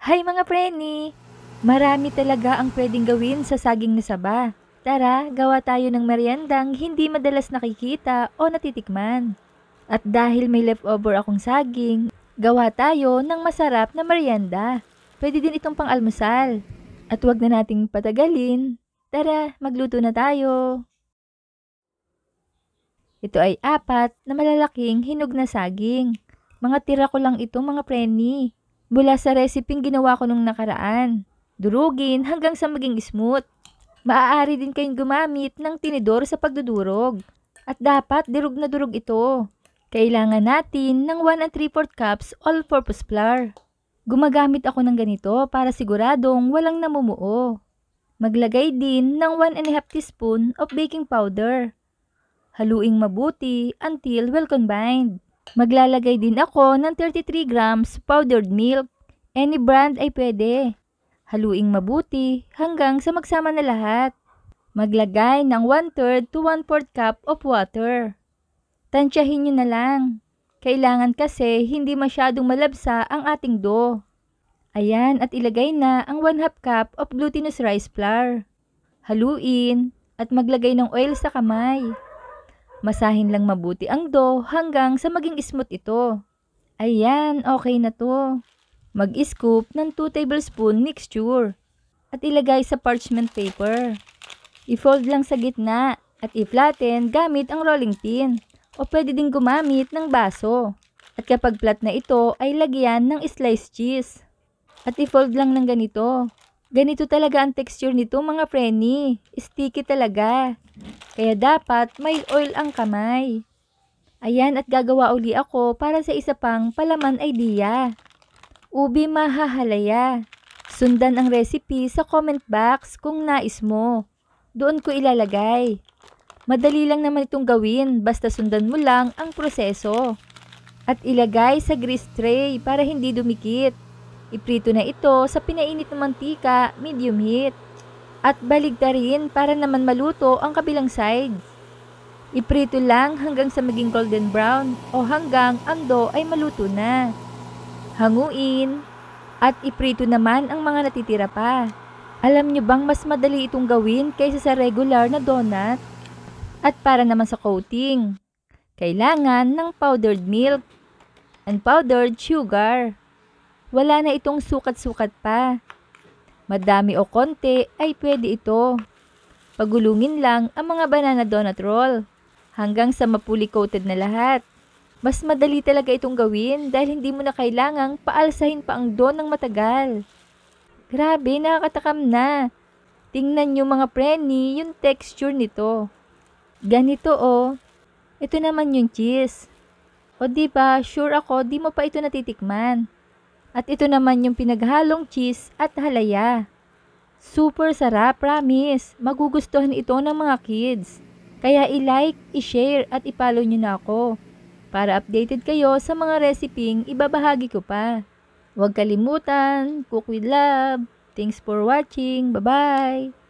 Hi mga preni! Marami talaga ang pwedeng gawin sa saging na saba. Tara, gawa tayo ng meriendang hindi madalas nakikita o natitikman. At dahil may leftover akong saging, gawa tayo ng masarap na merienda. Pwede din itong pang-almusal. At wag na nating patagalin. Tara, magluto na tayo. Ito ay 4 na malalaking hinog na saging. Mga tira ko lang ito mga preni. Mula sa reseping ginawa ko nung nakaraan. Durugin hanggang sa maging smooth. Maaari din kayong gumamit ng tinidor sa pagdudurog. At dapat durog na durog ito. Kailangan natin ng 1 3/4 cups all-purpose flour. Gumagamit ako ng ganito para siguradong walang namumuo. Maglagay din ng 1½ teaspoon of baking powder. Haluing mabuti until well combined. Maglalagay din ako ng 33 grams powdered milk. Any brand ay pwede. Haluing mabuti hanggang sa magsama na lahat. Maglagay ng 1/3 to 1/4 cup of water. Tansyahin nyo na lang. Kailangan kasi hindi masyadong malabsa ang ating dough. Ayan, at ilagay na ang 1/2 cup of glutinous rice flour. Haluin at maglagay ng oil sa kamay. Masahin lang mabuti ang dough hanggang sa maging smooth ito. Ayan, okay na to. Mag-scoop ng 2 tablespoon mixture at ilagay sa parchment paper. I-fold lang sa gitna at i-flatten gamit ang rolling pin o pwede din gumamit ng baso. At kapag flat na ito ay lagyan ng sliced cheese. At i-fold lang ng ganito. Ganito talaga ang texture nito mga preni. Sticky talaga. Kaya dapat may oil ang kamay. Ayan, at gagawa uli ako para sa isa pang palaman idea. Ubi mahahalaya. Sundan ang recipe sa comment box kung nais mo. Doon ko ilalagay. Madali lang naman itong gawin basta sundan mo lang ang proseso. At ilagay sa grease tray para hindi dumikit. Iprito na ito sa pinainit na mantika, medium heat. At baligtarin para naman maluto ang kabilang side. Iprito lang hanggang sa maging golden brown o hanggang ang dough ay maluto na. Hanguin at iprito naman ang mga natitira pa. Alam nyo bang mas madali itong gawin kaysa sa regular na donut? At para naman sa coating, kailangan ng powdered milk and powdered sugar. Wala na itong sukat-sukat pa. Madami o konti ay pwede ito. Pagulungin lang ang mga banana donut roll hanggang sa mapuli coated na lahat. Mas madali talaga itong gawin dahil hindi mo na kailangang paalsahin pa ang dough ng matagal. Grabe, nakakatakam na. Tingnan nyo mga preni yung texture nito. Ganito oh. Ito naman yung cheese. O diba, sure ako di mo pa ito natitikman. At ito naman yung pinaghalong cheese at halaya. Super sarap, promise. Magugustuhan ito ng mga kids. Kaya i-like, i-share at i-follow nyo na ako. Para updated kayo sa mga reseping ibabahagi ko pa. Huwag kalimutan, cook with love. Thanks for watching. Bye-bye!